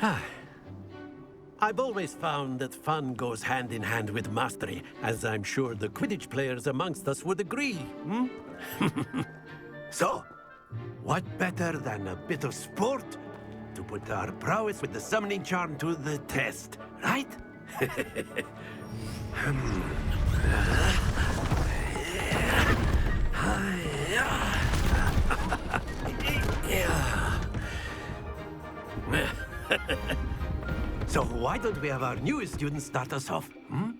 I've always found that fun goes hand in hand with mastery, as I'm sure the Quidditch players amongst us would agree, hmm? So, what better than a bit of sport to put our prowess with the summoning charm to the test, right? So why don't we have our newest student start us off? Hmm?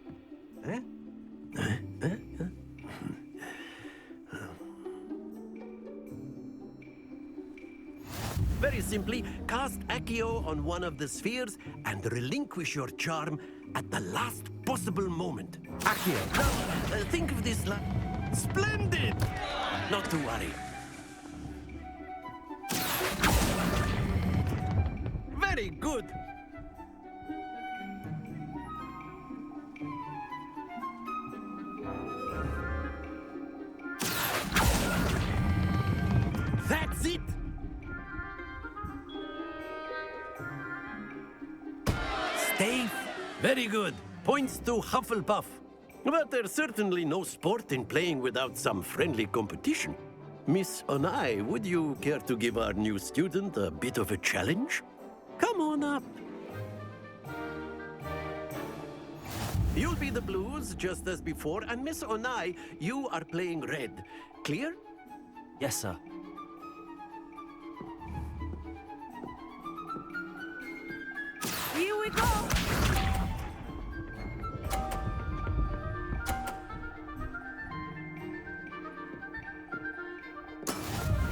Very simply, cast Accio on one of the spheres and relinquish your charm at the last possible moment. Accio. Now, think of this like... Splendid! Not to worry. Very good. That's it! Stay. Very good. Points to Hufflepuff. But there's certainly no sport in playing without some friendly competition. Miss Onai, would you care to give our new student a bit of a challenge? Come on up. You'll be the blues, just as before, and Miss Onai, you are playing red. Clear? Yes, sir. Here we go!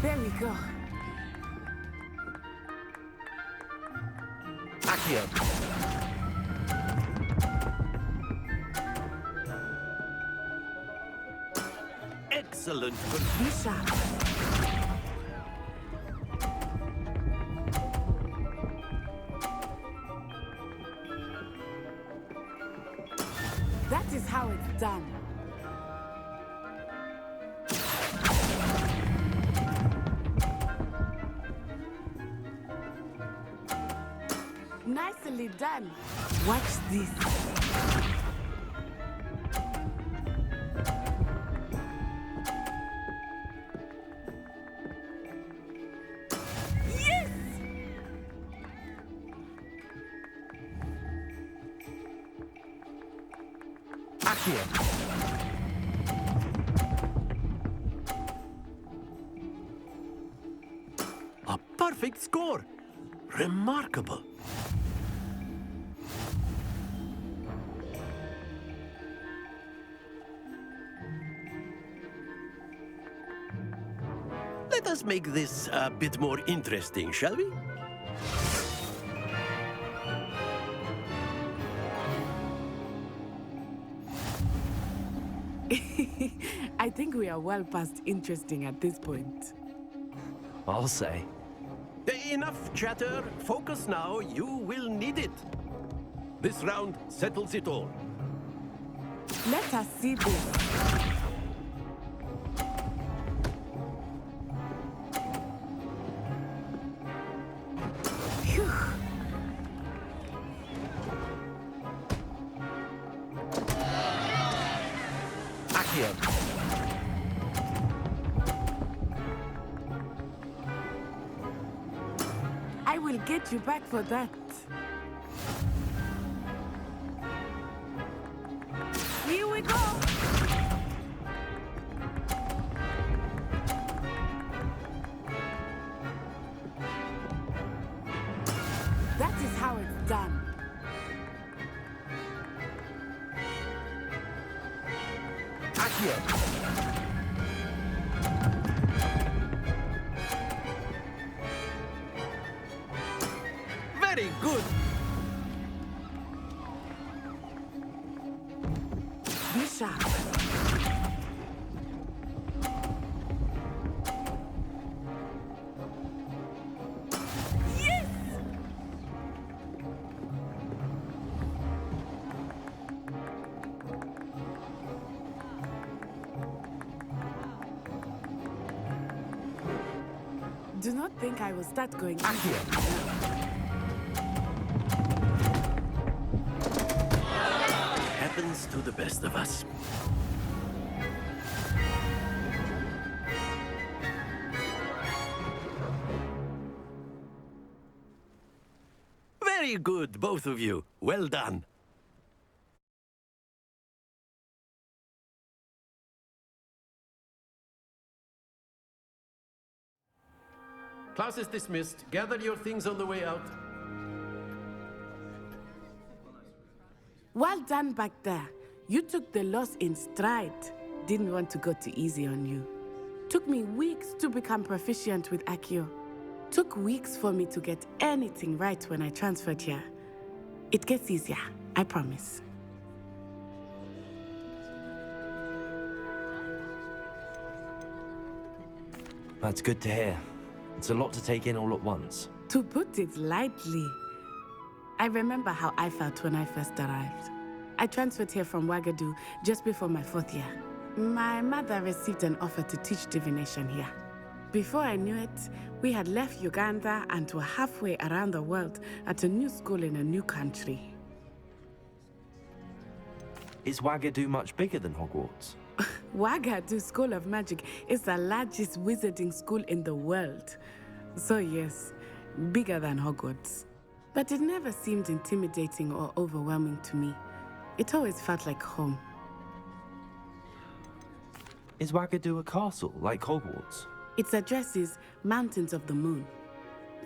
There we go. Accio. Excellent. Be sharp. That is how it's done. Nicely done. Watch this. Yes! Accio. A perfect score. Remarkable. Let us make this a bit more interesting, shall we? I think we are well past interesting at this point. I'll say. Enough chatter. Focus now. You will need it. This round settles it all. Let us see this. Phew. Accio. I will get you back for that. Here we go. That is how it's done. Accio. Very good. Be sharp. Yes! Do not think I will start going. Accio. happens to the best of us. Very good, both of you. Well done. Class is dismissed. Gather your things on the way out. Well done back there. You took the loss in stride. Didn't want to go too easy on you. Took me weeks to become proficient with Accio. Took weeks for me to get anything right when I transferred here. It gets easier, I promise. That's good to hear. It's a lot to take in all at once. To put it lightly, I remember how I felt when I first arrived. I transferred here from Wagadu just before my 4th year. My mother received an offer to teach divination here. Before I knew it, we had left Uganda and were halfway around the world at a new school in a new country. Is Wagadu much bigger than Hogwarts? Wagadu School of Magic is the largest wizarding school in the world. So yes, bigger than Hogwarts. But it never seemed intimidating or overwhelming to me. It always felt like home. Is Wagadu a castle, like Hogwarts? Its address is Mountains of the Moon.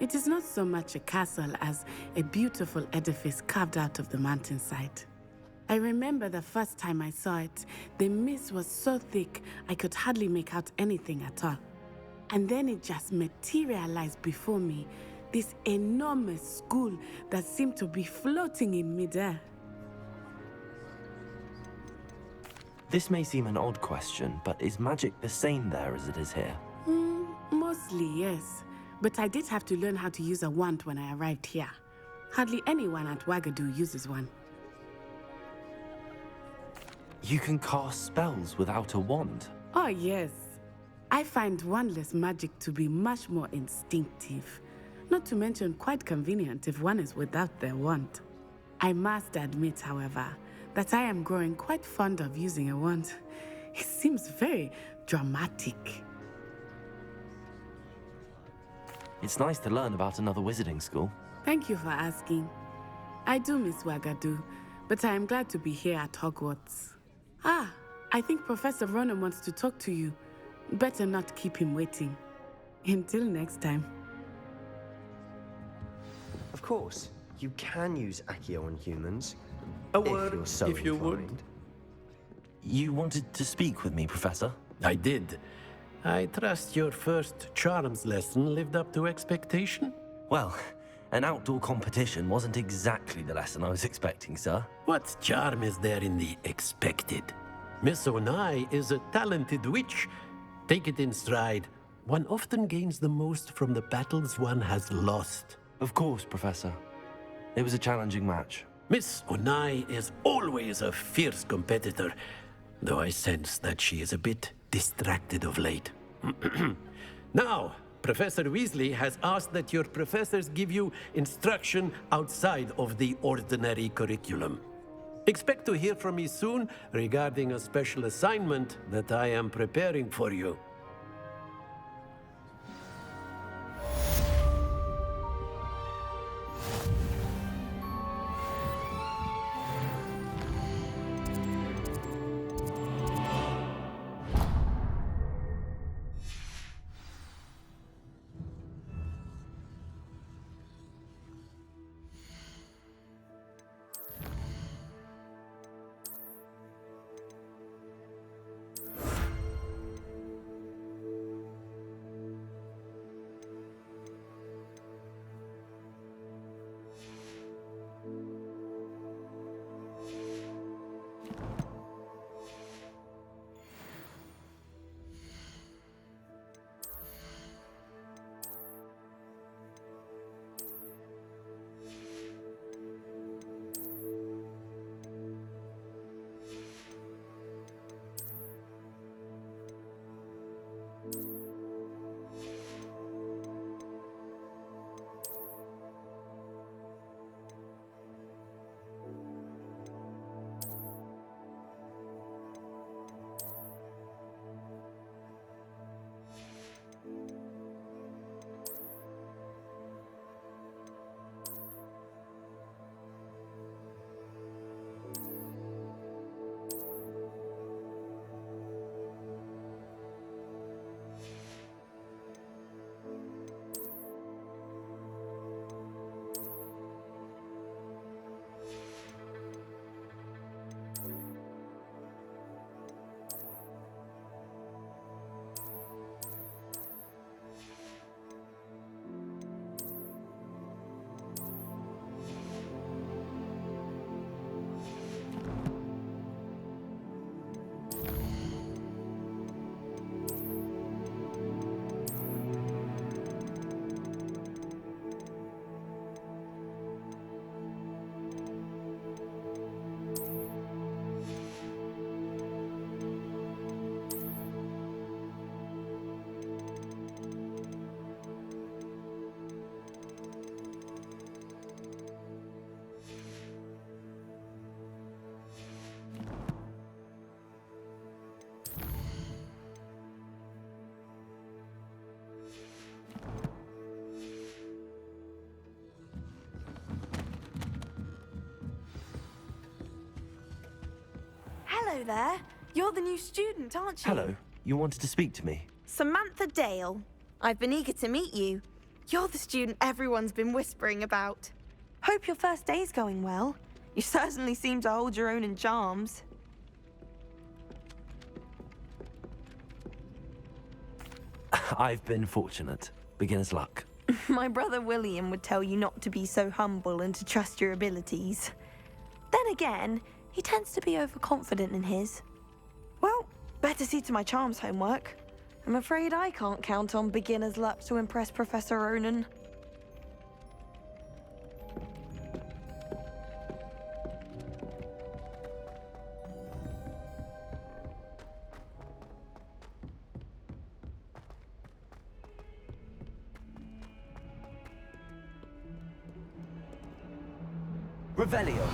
It is not so much a castle as a beautiful edifice carved out of the mountainside. I remember the first time I saw it, the mist was so thick I could hardly make out anything at all. And then it just materialized before me, this enormous school that seemed to be floating in midair. This may seem an odd question, but is magic the same there as it is here? Mostly, yes. But I did have to learn how to use a wand when I arrived here. Hardly anyone at Wagadu uses one. You can cast spells without a wand? Oh, yes. I find wandless magic to be much more instinctive. Not to mention quite convenient if one is without their wand. I must admit, however, that I am growing quite fond of using a wand. It seems very dramatic. It's nice to learn about another wizarding school. Thank you for asking. I do miss Wagadu, but I am glad to be here at Hogwarts. I think Professor Ronan wants to talk to you. Better not keep him waiting. Until next time. Of course, you can use Accio on humans. A If word, you're so if you would. inclined. You wanted to speak with me, Professor? I did. I trust your first charms lesson lived up to expectation? Well, an outdoor competition wasn't exactly the lesson I was expecting, sir. What charm is there in the expected? Miss Onai is a talented witch. Take it in stride. One often gains the most from the battles one has lost. Of course, Professor. It was a challenging match. Miss Onai is always a fierce competitor, though I sense that she is a bit distracted of late. Now, Professor Weasley has asked that your professors give you instruction outside of the ordinary curriculum. Expect to hear from me soon regarding a special assignment that I am preparing for you. Hello there. You're the new student, aren't you? Hello. You wanted to speak to me? Samantha Dale. I've been eager to meet you. You're the student everyone's been whispering about. Hope your first day's going well. You certainly seem to hold your own in charms. I've been fortunate. Beginner's luck. My brother William would tell you not to be so humble and to trust your abilities. Then again, he tends to be overconfident in his. Well, better see to my charms homework. I'm afraid I can't count on beginner's luck to impress Professor Ronan. Revelio.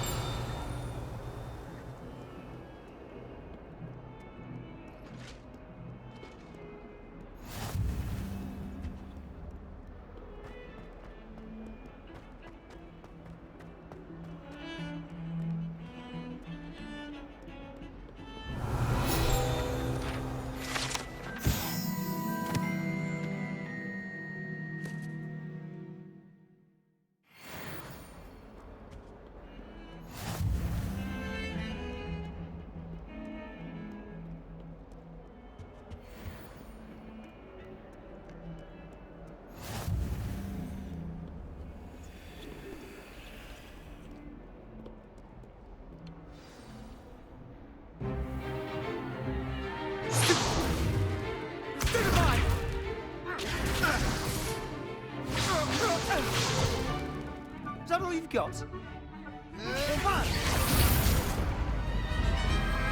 Is that all you've got?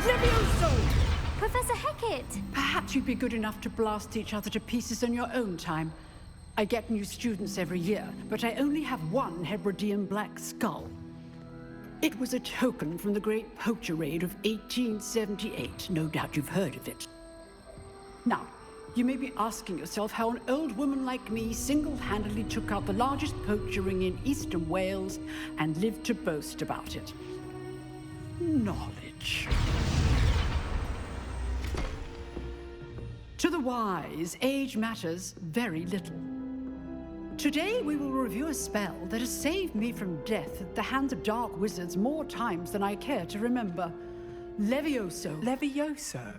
Levioso! Professor Hecat! Perhaps you'd be good enough to blast each other to pieces in your own time. I get new students every year, but I only have one Hebridean black skull. It was a token from the Great Poacher Raid of 1878. No doubt you've heard of it. Now, you may be asking yourself how an old woman like me single-handedly took out the largest poacher ring in eastern Wales and lived to boast about it. Knowledge. To the wise, age matters very little. Today we will review a spell that has saved me from death at the hands of dark wizards more times than I care to remember. Levioso. Levioso?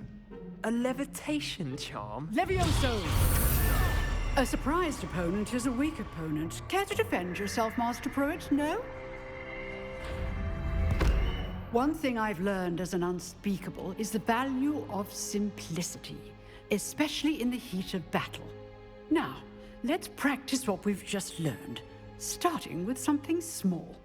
A levitation charm? Levioso! A surprised opponent is a weak opponent. Care to defend yourself, Master Pruitt? No? One thing I've learned as an unspeakable is the value of simplicity, especially in the heat of battle. Now, let's practice what we've just learned, starting with something small.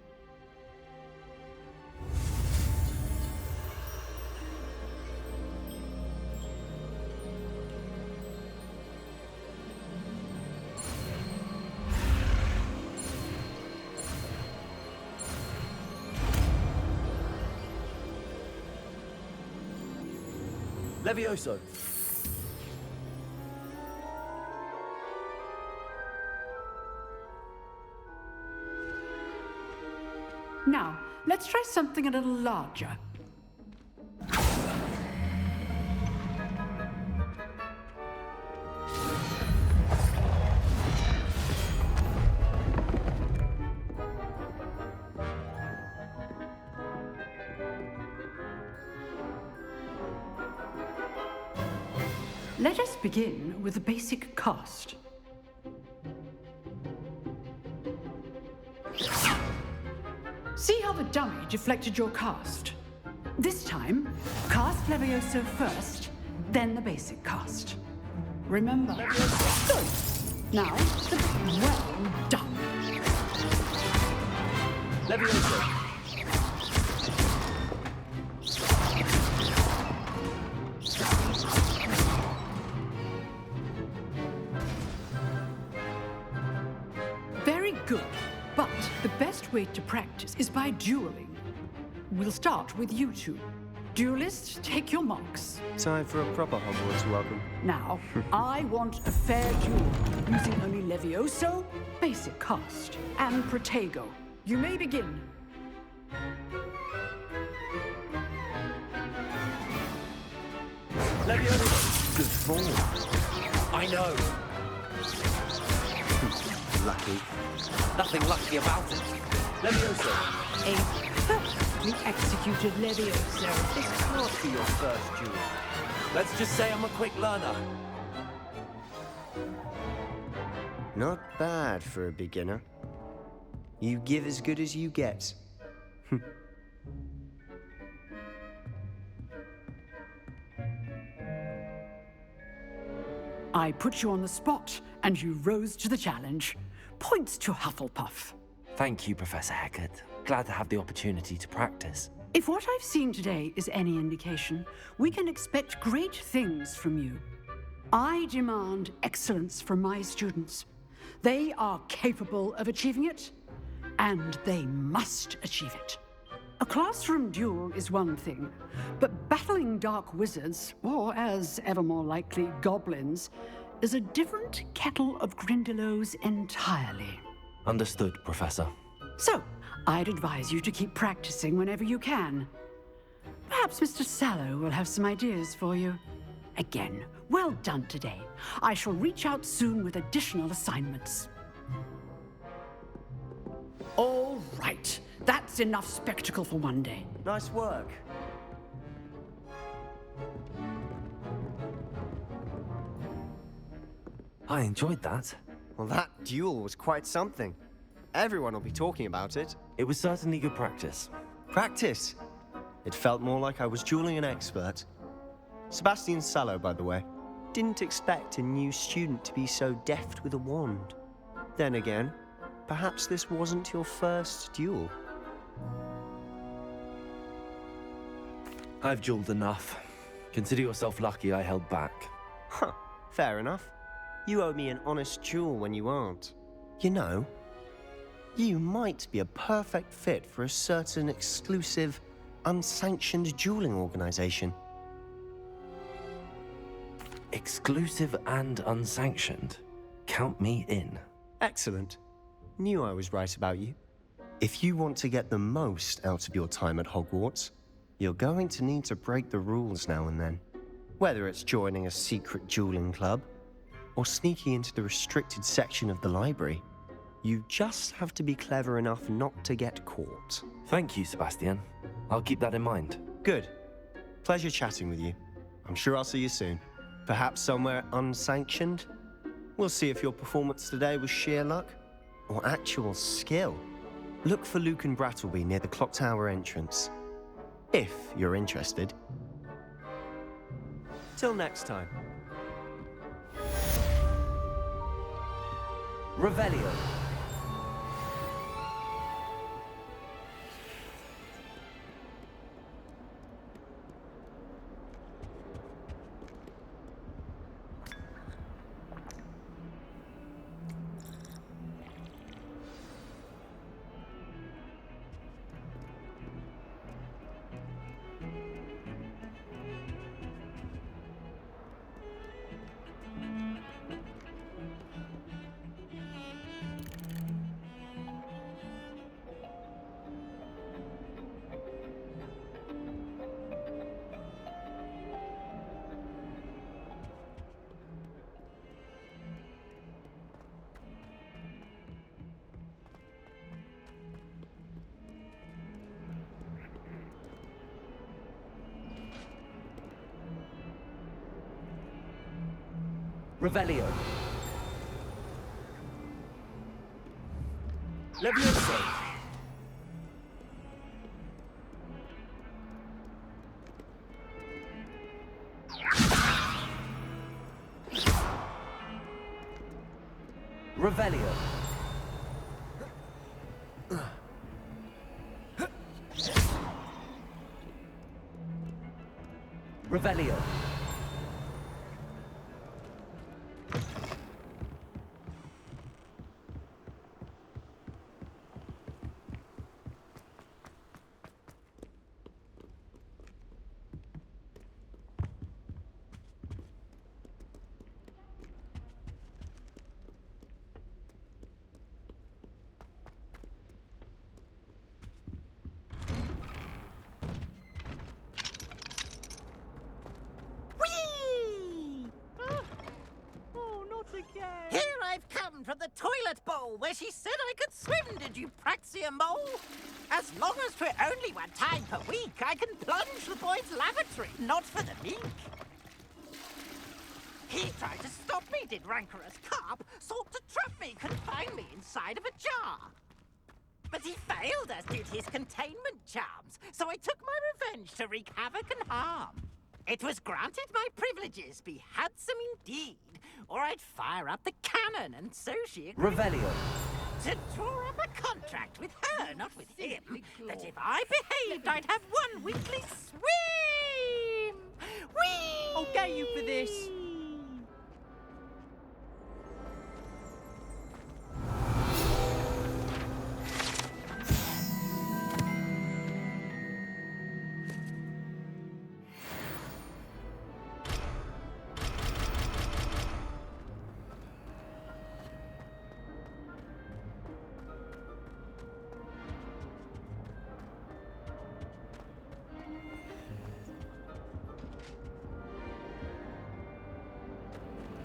Levioso. Now, let's try something a little larger. Let us begin with the basic cast. See how the dummy deflected your cast? This time, cast Levioso first, then the basic cast. Remember, good. Now, well done. Levioso. Very good. But the best way to practice is by dueling. We'll start with you two. Duelists, take your marks. Time for a proper Hogwarts welcome. Now, I want a fair duel, using only Levioso, basic cast, and Protego. You may begin. Leviosa! Good form. I know. Lucky. Nothing lucky about it. Leviosa! A perfectly executed Leviosa. This can't be your first duel. Let's just say I'm a quick learner. Not bad for a beginner. You give as good as you get. I put you on the spot, and you rose to the challenge. Points to Hufflepuff. Thank you, Professor Hecat. Glad to have the opportunity to practice. If what I've seen today is any indication, we can expect great things from you. I demand excellence from my students. They are capable of achieving it, and they must achieve it. A classroom duel is one thing, but battling dark wizards, or as ever more likely, goblins, is a different kettle of Grindylows entirely. Understood, Professor. So, I'd advise you to keep practicing whenever you can. Perhaps Mr. Sallow will have some ideas for you. Again, well done today. I shall reach out soon with additional assignments. All right. That's enough spectacle for one day. Nice work. I enjoyed that. Well, that duel was quite something. Everyone will be talking about it. It was certainly good practice. Practice. It felt more like I was dueling an expert. Sebastian Sallow, by the way. Didn't expect a new student to be so deft with a wand. Then again, perhaps this wasn't your first duel. I've dueled enough. Consider yourself lucky I held back. Huh, fair enough. You owe me an honest duel when you aren't. You know, you might be a perfect fit for a certain exclusive, unsanctioned dueling organization. Exclusive and unsanctioned. Count me in. Excellent. Knew I was right about you. If you want to get the most out of your time at Hogwarts, you're going to need to break the rules now and then. Whether it's joining a secret dueling club, or sneaking into the restricted section of the library, you just have to be clever enough not to get caught. Thank you, Sebastian. I'll keep that in mind. Good. Pleasure chatting with you. I'm sure I'll see you soon. Perhaps somewhere unsanctioned? We'll see if your performance today was sheer luck or actual skill. Look for Luke and Brattleby near the clock tower entrance. If you're interested. Till next time. Revelio. Revelio. Leviosa! Revelio. Revelio. the toilet bowl where she said I could swim, did you praxia mole? As long as 'twere only 1 time per week, I can plunge the boy's lavatory, not for the meek. He tried to stop me, did rancorous carp, sought to trap me, confine me inside of a jar. But he failed, as did his containment charms, so I took my revenge to wreak havoc and harm. It was granted my privileges be handsome indeed, or I'd fire up the cannon, and so she agreed Revelio. to draw up a contract with her, not with him, that if I behaved, I'd have 1 weekly swim! Whee! I'll get you for this.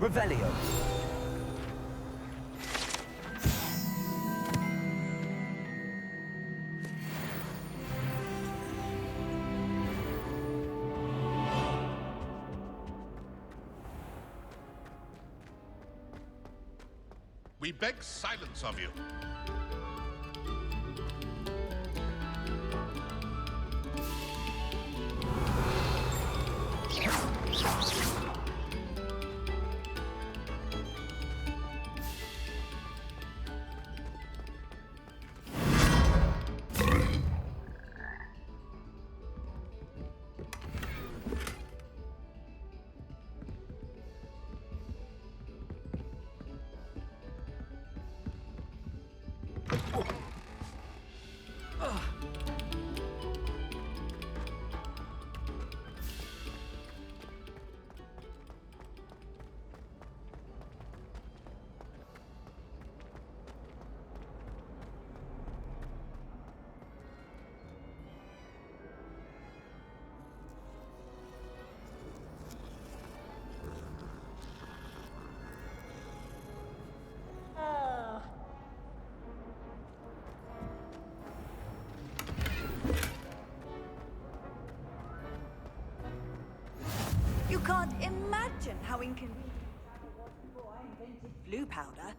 Revelio. We beg silence of you. You can't imagine how inconvenient it was before I invented blue powder.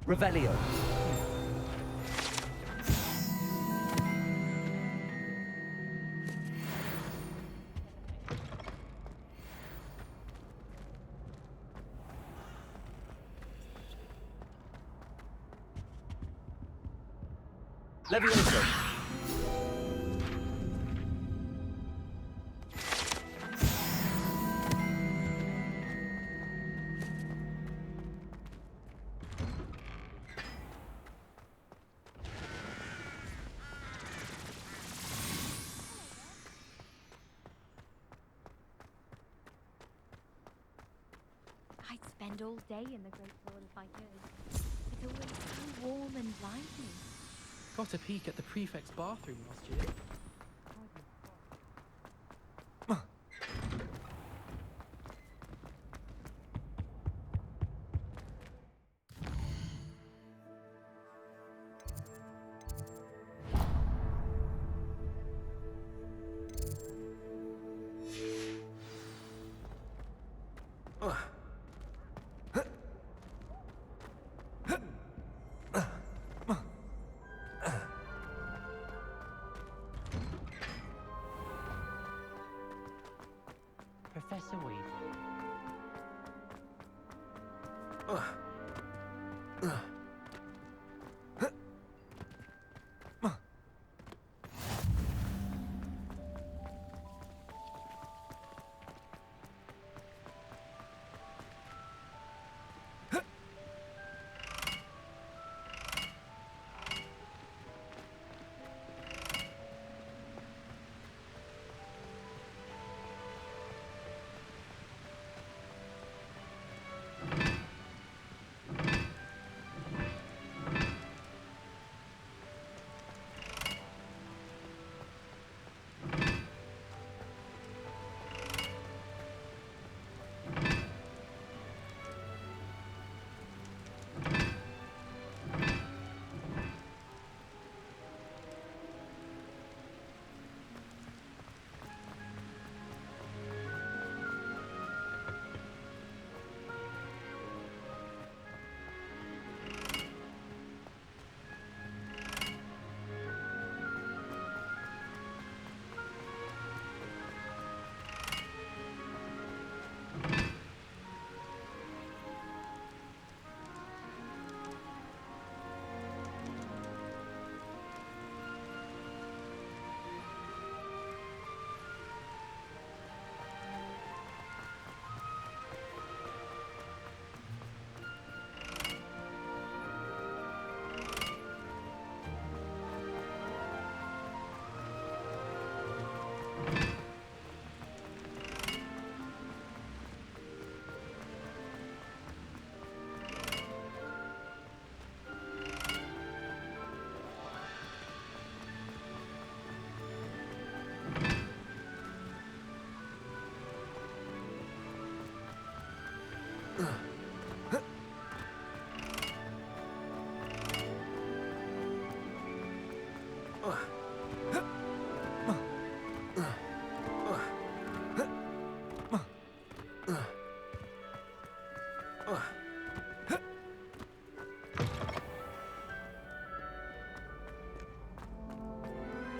Revelio. Levioso. I'd spend all day in the Great Hall if I could. It's always so warm and lively. Got a peek at the prefect's bathroom last year. Professor Weasley.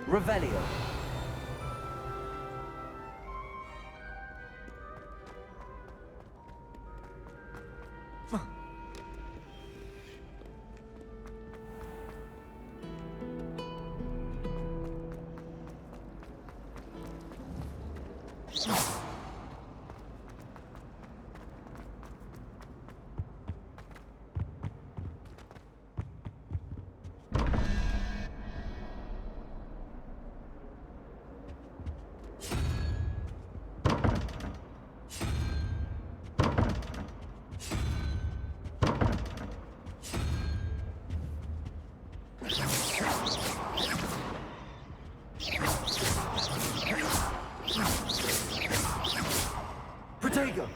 Revelio. Protego.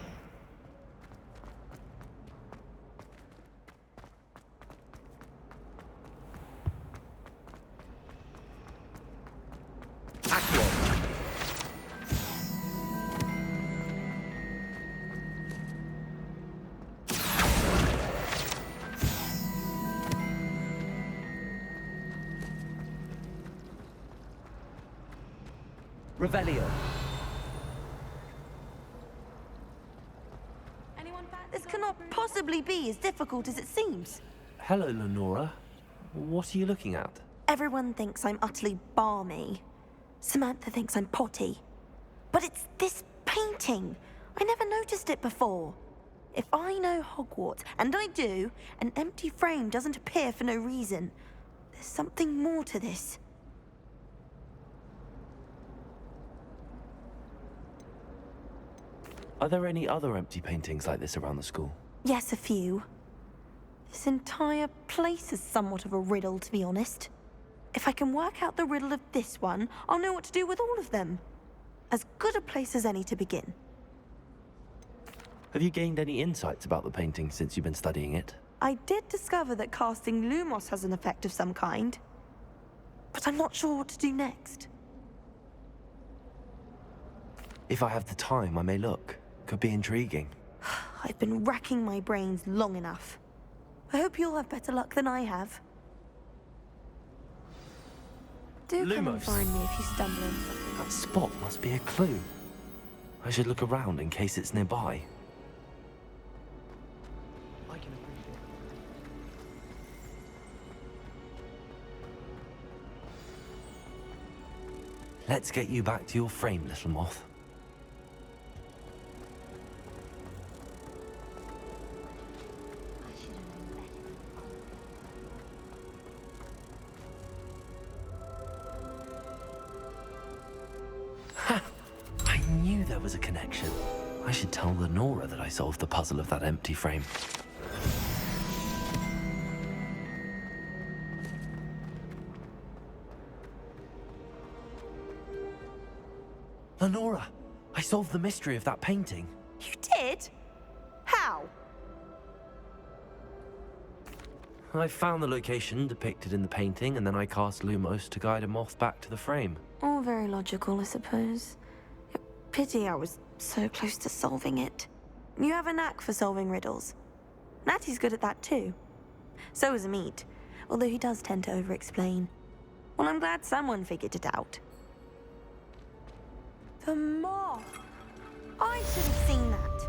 Revelio. This cannot possibly be as difficult as it seems. Hello, Lenora. What are you looking at? Everyone thinks I'm utterly balmy. Samantha thinks I'm potty. But it's this painting. I never noticed it before. If I know Hogwarts, and I do, an empty frame doesn't appear for no reason. There's something more to this. Are there any other empty paintings like this around the school? Yes, a few. This entire place is somewhat of a riddle, to be honest. If I can work out the riddle of this one, I'll know what to do with all of them. As good a place as any to begin. Have you gained any insights about the painting since you've been studying it? I did discover that casting Lumos has an effect of some kind. But I'm not sure what to do next. If I have the time, I may look. Could be intriguing. I've been racking my brains long enough. I hope you'll have better luck than I have. Do come and Lumos. find me if you stumble into something. That spot must be a clue. I should look around in case it's nearby. I can appreciate it. Let's get you back to your frame, little moth. I should have known better. Ha! I knew there was a connection. I should tell Lenora that I solved the puzzle of that empty frame. Lenora, I solved the mystery of that painting. You did? How? I found the location depicted in the painting, and then I cast Lumos to guide a moth back to the frame. All very logical, I suppose. Pity I was so close to solving it. You have a knack for solving riddles. Natty's good at that too. So is Amit, although he does tend to over-explain. Well, I'm glad someone figured it out. The moth! I should have seen that.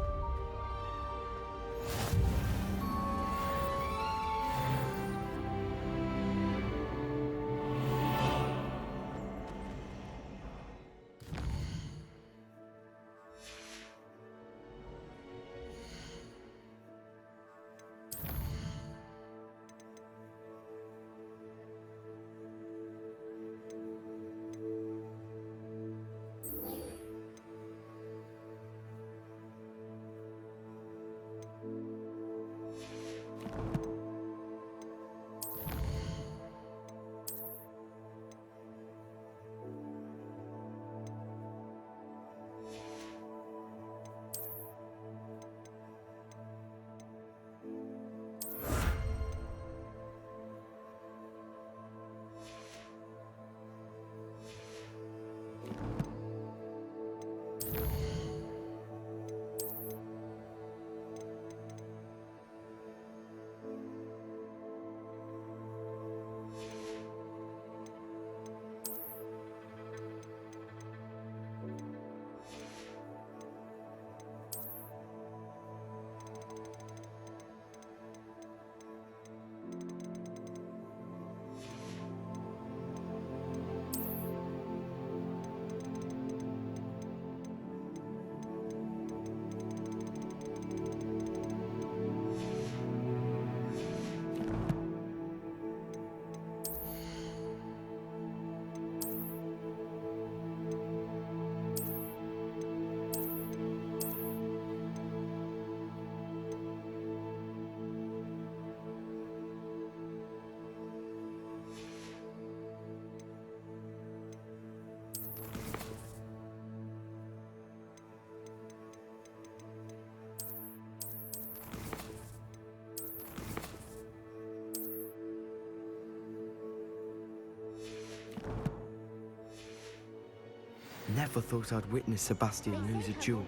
Never thought I'd witness Sebastian lose a duel.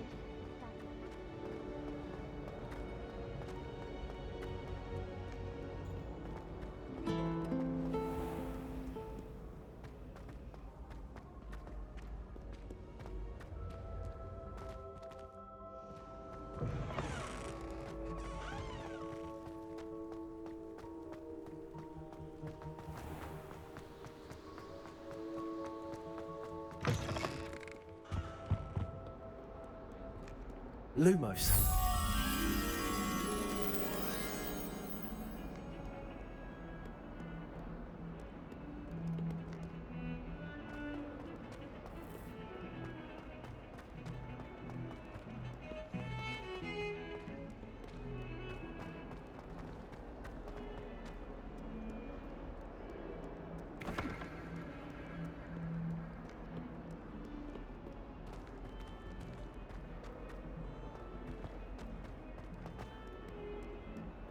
Lumos.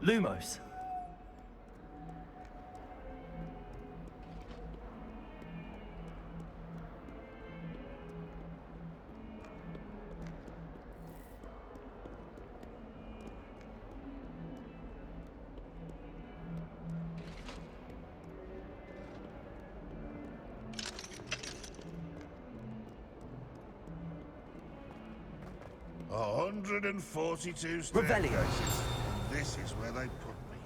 Lumos. A 142 Revelio. staircases. This is where they put me.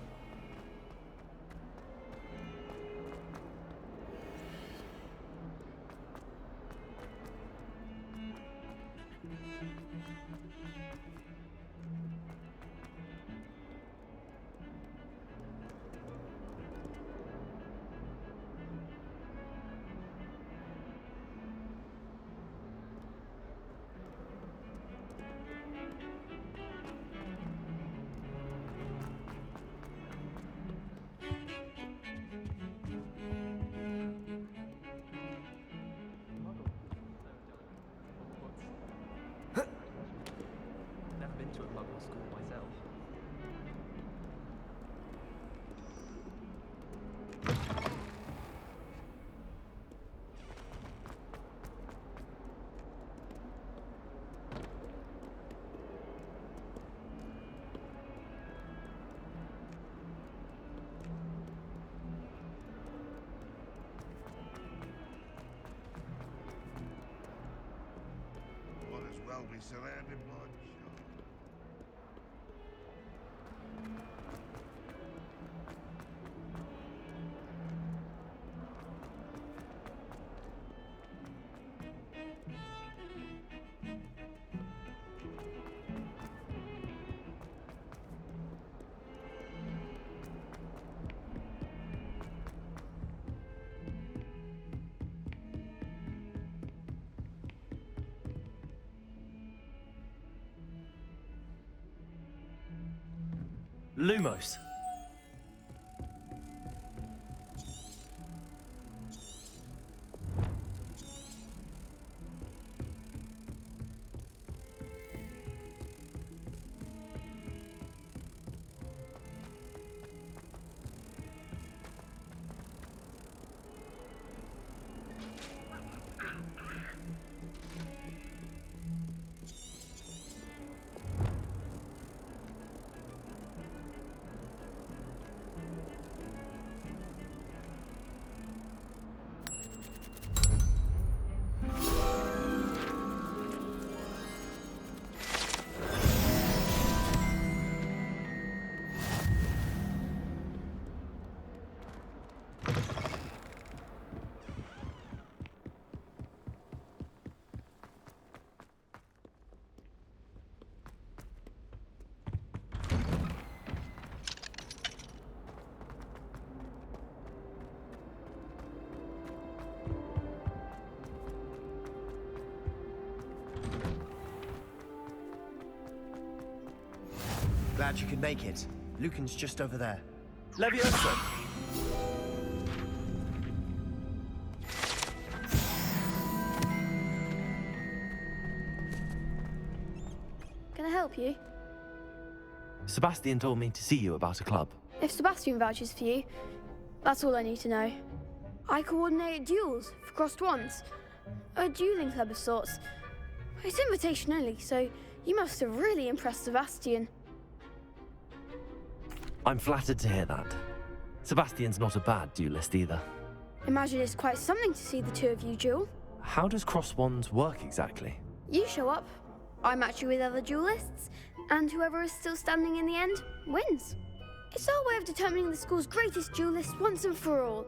Never been to a Muggle school myself. Might as well be surrounded by junk. Lumos. Glad you could make it. Lucan's just over there. Leviosa. Can I help you? Sebastian told me to see you about a club. If Sebastian vouches for you, that's all I need to know. I coordinate duels for crossed wands. A dueling club of sorts. It's invitation only, so you must have really impressed Sebastian. I'm flattered to hear that. Sebastian's not a bad duelist either. Imagine it's quite something to see the two of you duel. How does cross wands work exactly? You show up, I match you with other duelists, and whoever is still standing in the end wins. It's our way of determining the school's greatest duelist once and for all.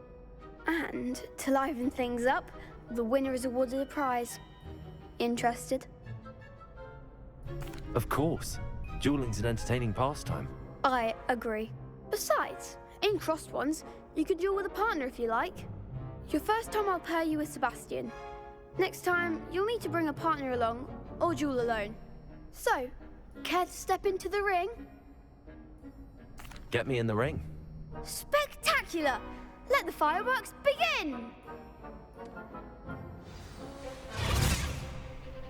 And to liven things up, the winner is awarded a prize. Interested? Of course. Dueling's an entertaining pastime. I agree. Besides, in crossed ones, you can duel with a partner if you like. Your first time I'll pair you with Sebastian. Next time, you'll need to bring a partner along, or duel alone. So, care to step into the ring? Get me in the ring. Spectacular! Let the fireworks begin!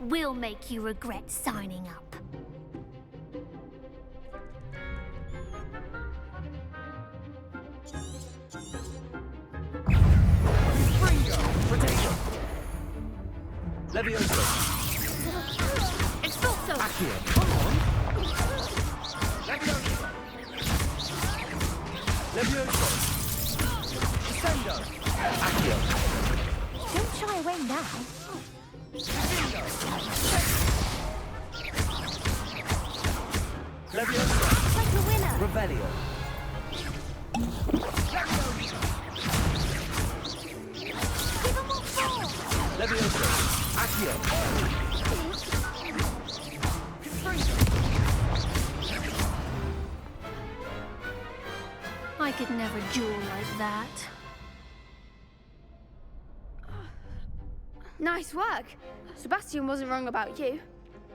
We'll make you regret signing up. Potato! Levioso! Expulso! Accio! Come on! Levioso! Descendo! Accio! Don't shy away now. Levioso! Like a winner. Revelio! Give 'em what for. Levioso! Accio! I could never duel like that. Nice work. Sebastian wasn't wrong about you.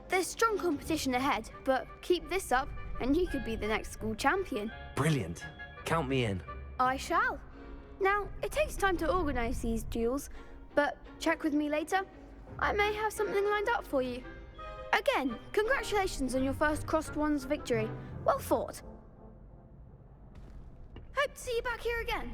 There's strong competition ahead, but keep this up and you could be the next school champion. Brilliant. Count me in. I shall. Now, it takes time to organise these duels, but check with me later. I may have something lined up for you. Again, congratulations on your first Crossed Ones victory. Well fought. Hope to see you back here again.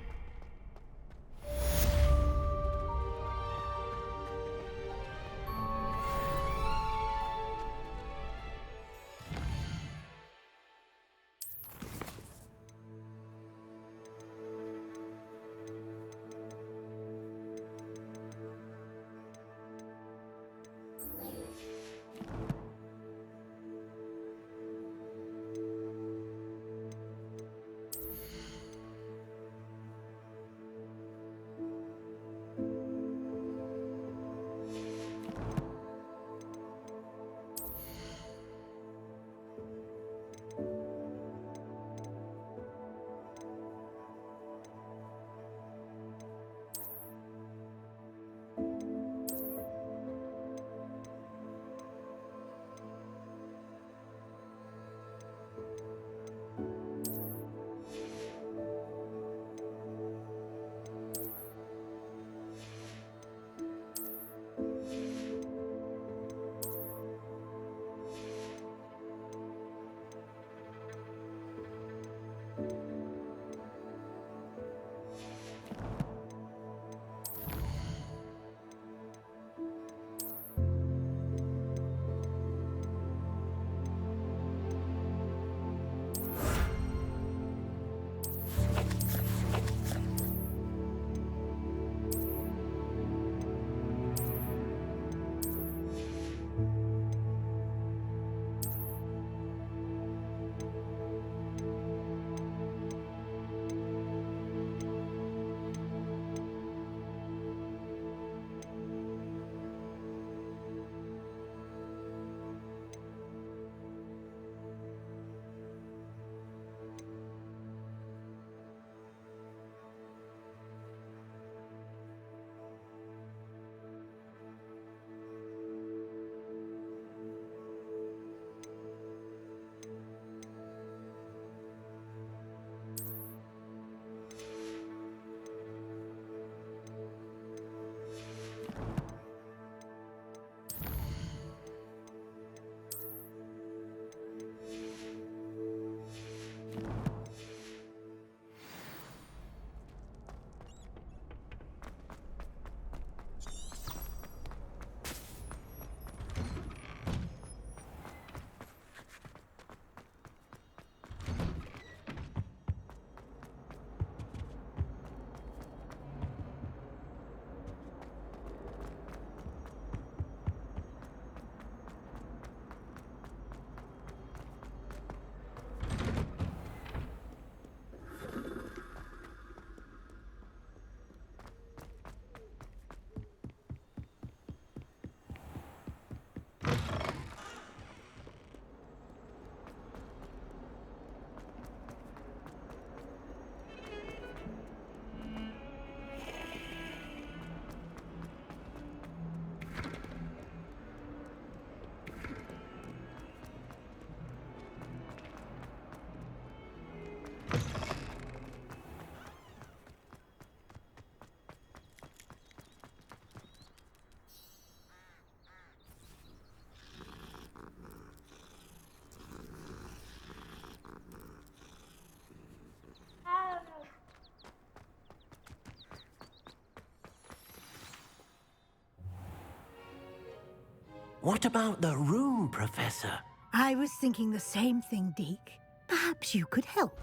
What about the room, Professor? I was thinking the same thing, Deke. Perhaps you could help.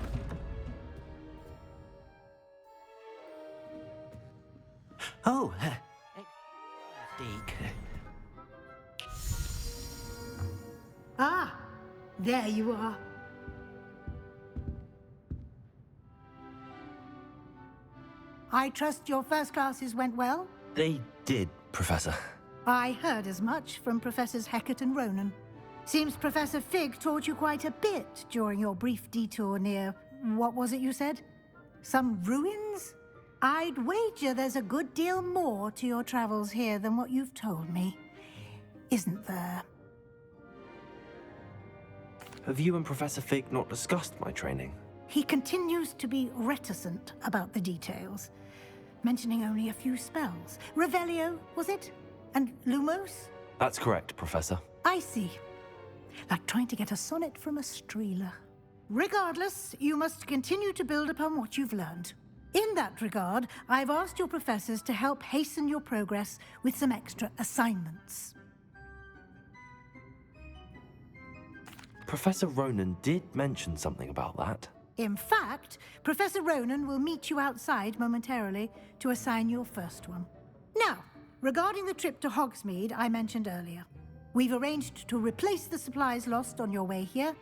Oh, Deke. Ah, there you are. I trust your first classes went well? They did, Professor. I heard as much from Professors Hecat and Ronan. Seems Professor Fig taught you quite a bit during your brief detour near... what was it you said? Some ruins? I'd wager there's a good deal more to your travels here than what you've told me. Isn't there? Have you and Professor Fig not discussed my training? He continues to be reticent about the details, mentioning only a few spells. Revelio, was it? And Lumos? That's correct, Professor. I see. Like trying to get a sonnet from a streeler. Regardless, you must continue to build upon what you've learned. In that regard, I've asked your professors to help hasten your progress with some extra assignments. Professor Ronan did mention something about that. In fact, Professor Ronan will meet you outside momentarily to assign your first one. Now, regarding the trip to Hogsmeade I mentioned earlier, we've arranged to replace the supplies lost on your way here,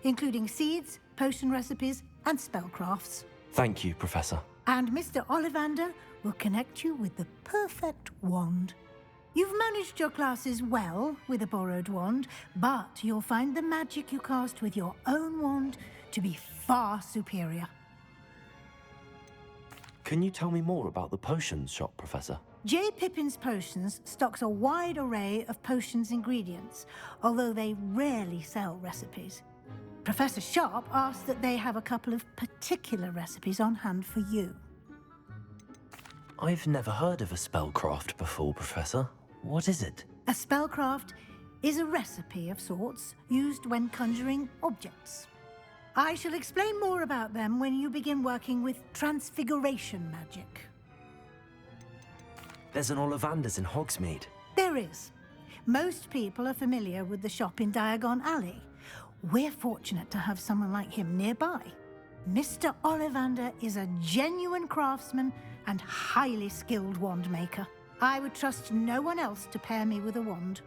including seeds, potion recipes, and spellcrafts. Thank you, Professor. And Mr. Ollivander will connect you with the perfect wand. You've managed your classes well with a borrowed wand, but you'll find the magic you cast with your own wand to be far superior. Can you tell me more about the potions shop, Professor? J. Pippin's Potions stocks a wide array of potions ingredients, although they rarely sell recipes. Professor Sharp asked that they have a couple of particular recipes on hand for you. I've never heard of a spellcraft before, Professor. What is it? A spellcraft is a recipe of sorts used when conjuring objects. I shall explain more about them when you begin working with transfiguration magic. There's an Ollivander's in Hogsmeade. There is. Most people are familiar with the shop in Diagon Alley. We're fortunate to have someone like him nearby. Mr. Ollivander is a genuine craftsman and highly skilled wand maker. I would trust no one else to pair me with a wand.